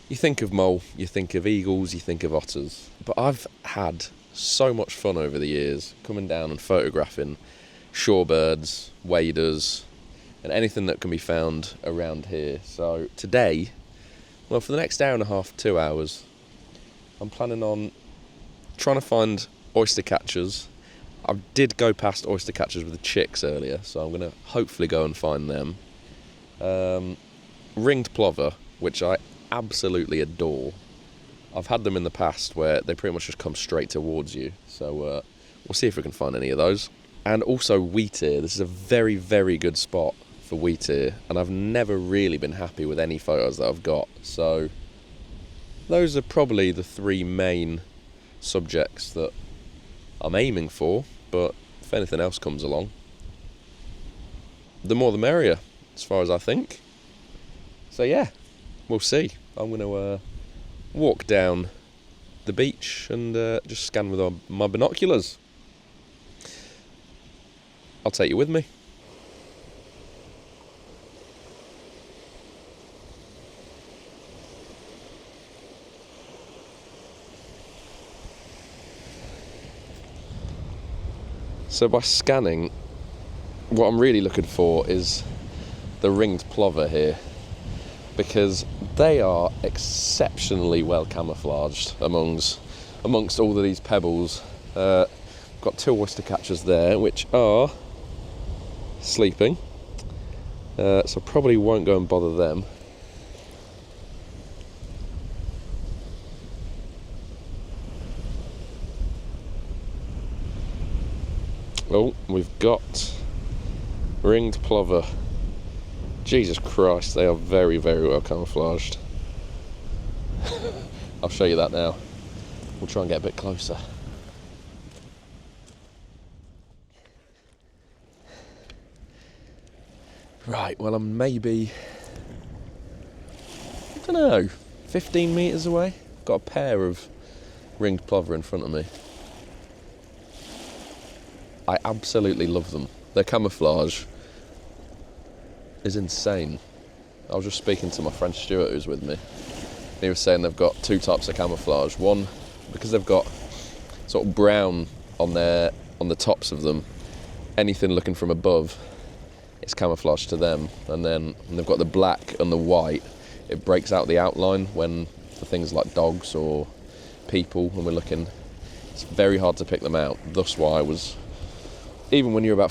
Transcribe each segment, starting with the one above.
You think of Mull, you think of eagles, you think of otters. But I've had so much fun over the years coming down and photographing shorebirds, waders, and anything that can be found around here. So today, well, for the next hour and a half, 2 hours, I'm planning on trying to find oystercatchers. I did go past oystercatchers with the chicks earlier, so I'm going to hopefully go and find them. Ringed plover, which I absolutely adore. I've had them in the past where they pretty much just come straight towards you, so we'll see if we can find any of those. And also wheatear. This is a very, very good spot for wheatear, and I've never really been happy with any photos that I've got. So those are probably the three main subjects that I'm aiming for, but if anything else comes along, the more the merrier, as far as I think. So yeah, we'll see. I'm going to walk down the beach and just scan with my binoculars. I'll take you with me. So by scanning, what I'm really looking for is the ringed plover here, because they are exceptionally well camouflaged amongst all of these pebbles. Got two oystercatchers there, which are sleeping, so probably won't go and bother them. Oh, we've got ringed plover. Jesus Christ, they are very, very well camouflaged. I'll show you that now. We'll try and get a bit closer. Right, well, I'm maybe, I don't know, 15 metres away. Got a pair of ringed plover in front of me. I absolutely love them. Their camouflage is insane. I was just speaking to my friend Stuart, who's with me. He was saying they've got two types of camouflage. One, because they've got sort of brown on the tops of them, anything looking from above, it's camouflage to them. And then when they've got the black and the white, it breaks out the outline when for things like dogs or people, when we're looking, it's very hard to pick them out. Thus why I was, even when you're about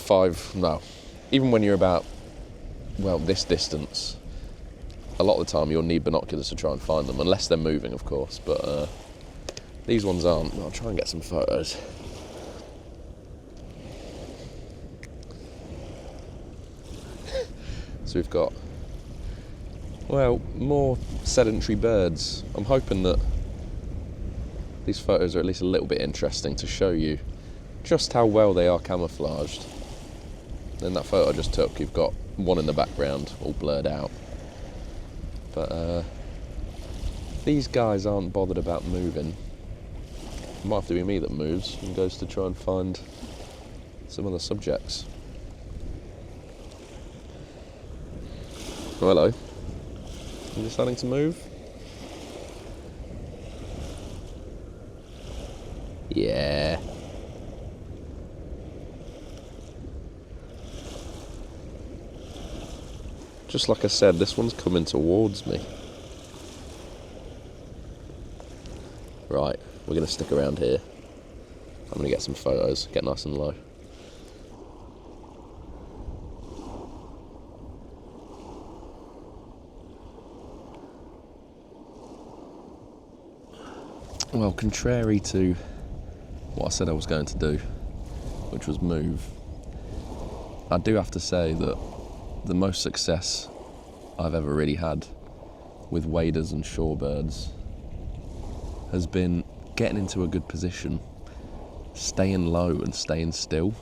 this distance, a lot of the time you'll need binoculars to try and find them, unless they're moving, of course, but these ones aren't. I'll try and get some photos. So we've got, well, more sedentary birds. I'm hoping that these photos are at least a little bit interesting to show you just how well they are camouflaged. In that photo I just took, you've got one in the background, all blurred out. But these guys aren't bothered about moving. It might have to be me that moves and goes to try and find some other subjects. Oh, hello. You deciding to move? Yeah. Just like I said, this one's coming towards me. Right, we're going to stick around here. I'm going to get some photos, get nice and low. Well, contrary to what I said I was going to do, which was move, I do have to say that the most success I've ever really had with waders and shorebirds has been getting into a good position, staying low and staying still.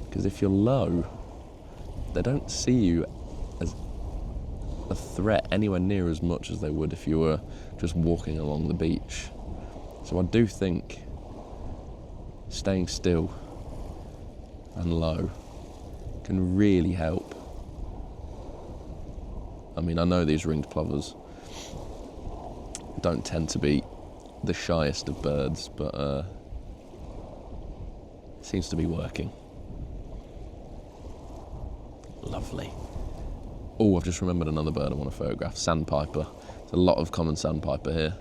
Because if you're low, they don't see you as a threat anywhere near as much as they would if you were just walking along the beach. So I do think staying still and low can really help. I mean, I know these ringed plovers don't tend to be the shyest of birds, but it seems to be working. Lovely. Oh, I've just remembered another bird I want to photograph, sandpiper. There's a lot of common sandpiper here.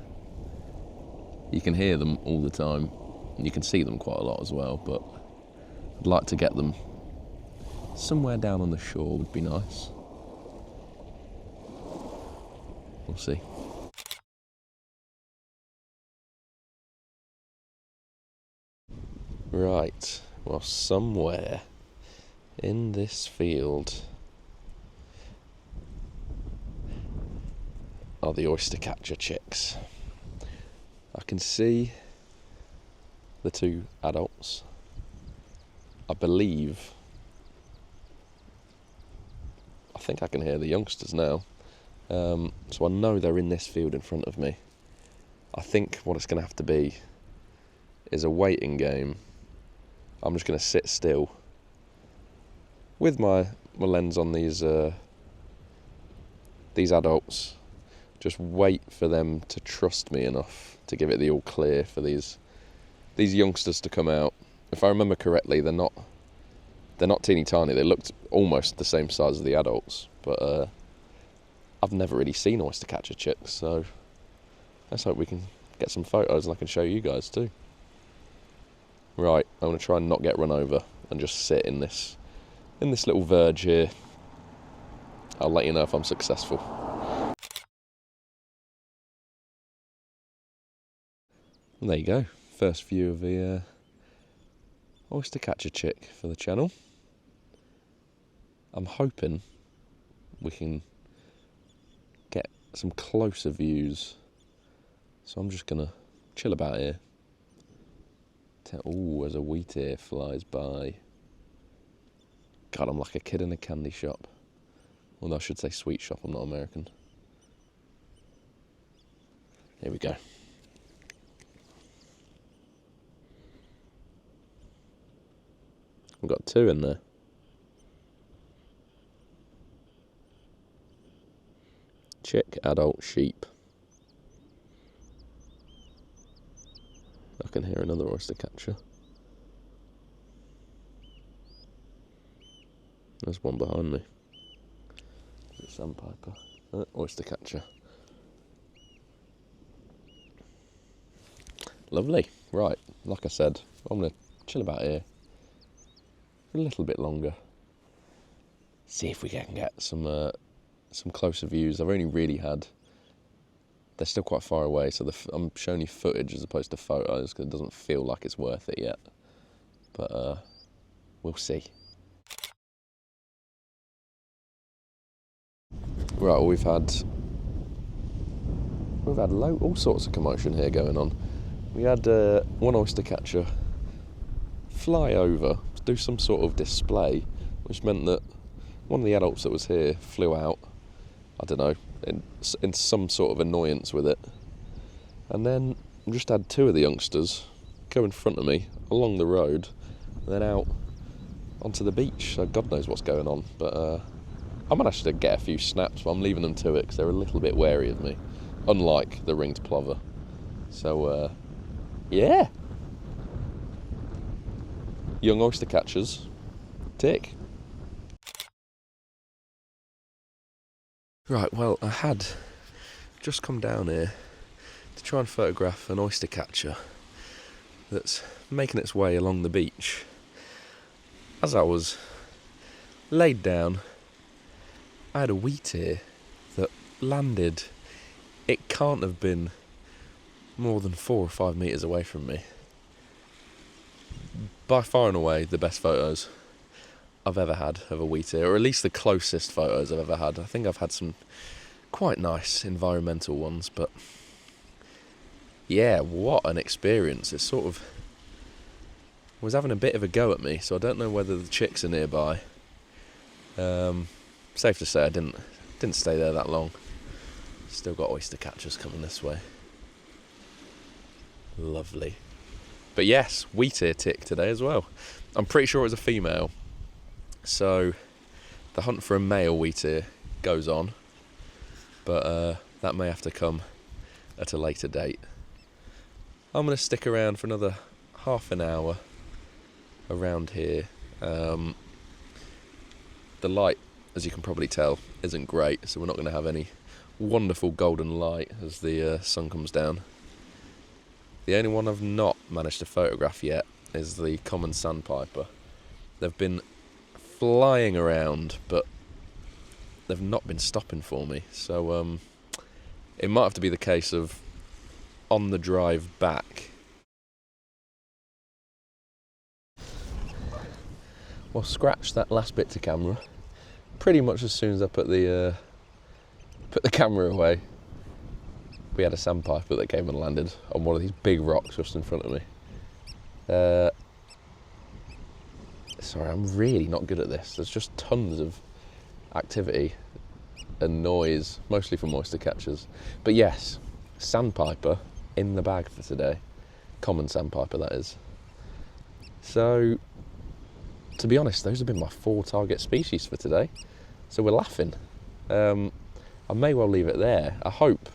You can hear them all the time, and you can see them quite a lot as well, but I'd like to get them somewhere down on the shore would be nice. We'll see. Right, well, somewhere in this field are the Oystercatcher chicks. I can see the two adults. I think I can hear the youngsters now. So I know they're in this field in front of me. I think what it's going to have to be is a waiting game. I'm just going to sit still with my lens on these adults. Just wait for them to trust me enough to give it the all clear for these youngsters to come out. If I remember correctly, they're not teeny tiny. They looked almost the same size as the adults, but I've never really seen Oystercatcher chicks, so let's hope we can get some photos and I can show you guys too. Right, I'm going to try and not get run over and just sit in this little verge here. I'll let you know if I'm successful. And there you go, first view of the Oystercatcher chick for the channel. I'm hoping we can get some closer views, so I'm just going to chill about here. Oh, as a wheatear flies by. God, I'm like a kid in a candy shop. Although I should say sweet shop, I'm not American. Here we go. We've got two in there. Chick, adult, sheep. I can hear another Oystercatcher. There's one behind me. Is it sandpiper? Oystercatcher. Lovely. Right, like I said, I'm going to chill about here for a little bit longer. See if we can get some closer views. I've only really had... They're still quite far away, so I'm showing you footage as opposed to photos because it doesn't feel like it's worth it yet. But we'll see. Right, well, we've had all sorts of commotion here going on. We had one Oystercatcher fly over to do some sort of display, which meant that one of the adults that was here flew out. I don't know, in some sort of annoyance with it. And then I just had two of the youngsters go in front of me along the road and then out onto the beach. So God knows what's going on. But I managed to get a few snaps, but I'm leaving them to it because they're a little bit wary of me, unlike the ringed plover. So, yeah. Young Oystercatchers, tick. Right, well, I had just come down here to try and photograph an Oystercatcher that's making its way along the beach. As I was laid down, I had a wheatear that landed. It can't have been more than 4 or 5 metres away from me. By far and away the best photos I've ever had of a wheatear, or at least the closest photos I've ever had. I think I've had some quite nice environmental ones, but yeah, what an experience. It sort of was having a bit of a go at me, so I don't know whether the chicks are nearby. Safe to say I didn't stay there that long. Still got Oystercatchers coming this way. Lovely. But yes, wheatear tick today as well. I'm pretty sure it was a female. So the hunt for a male wheatear goes on, but that may have to come at a later date. I'm going to stick around for another half an hour around here. The light, as you can probably tell, isn't great, so we're not going to have any wonderful golden light as the sun comes down. The only one I've not managed to photograph yet is the common sandpiper. They've been flying around, but they've not been stopping for me, so it might have to be the case of on the drive back. Well, scratch that last bit to camera. Pretty much as soon as I put the camera away, we had a sandpiper that came and landed on one of these big rocks just in front of me. Sorry, I'm really not good at this. There's just tons of activity and noise, mostly from oystercatchers. But yes, sandpiper in the bag for today. Common sandpiper, that is. So, to be honest, those have been my 4 target species for today. So we're laughing. I may well leave it there. I hope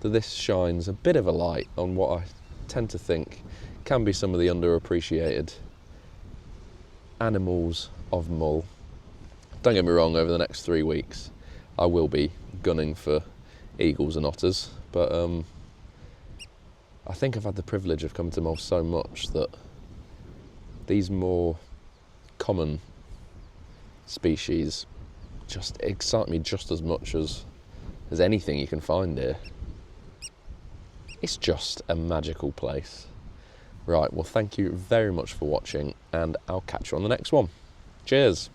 that this shines a bit of a light on what I tend to think can be some of the underappreciated animals of Mull. Don't get me wrong, over the next 3 weeks I will be gunning for eagles and otters, but I think I've had the privilege of coming to Mull so much that these more common species just excite me just as much as anything you can find here. It's just a magical place. Right, well, thank you very much for watching, and I'll catch you on the next one. Cheers.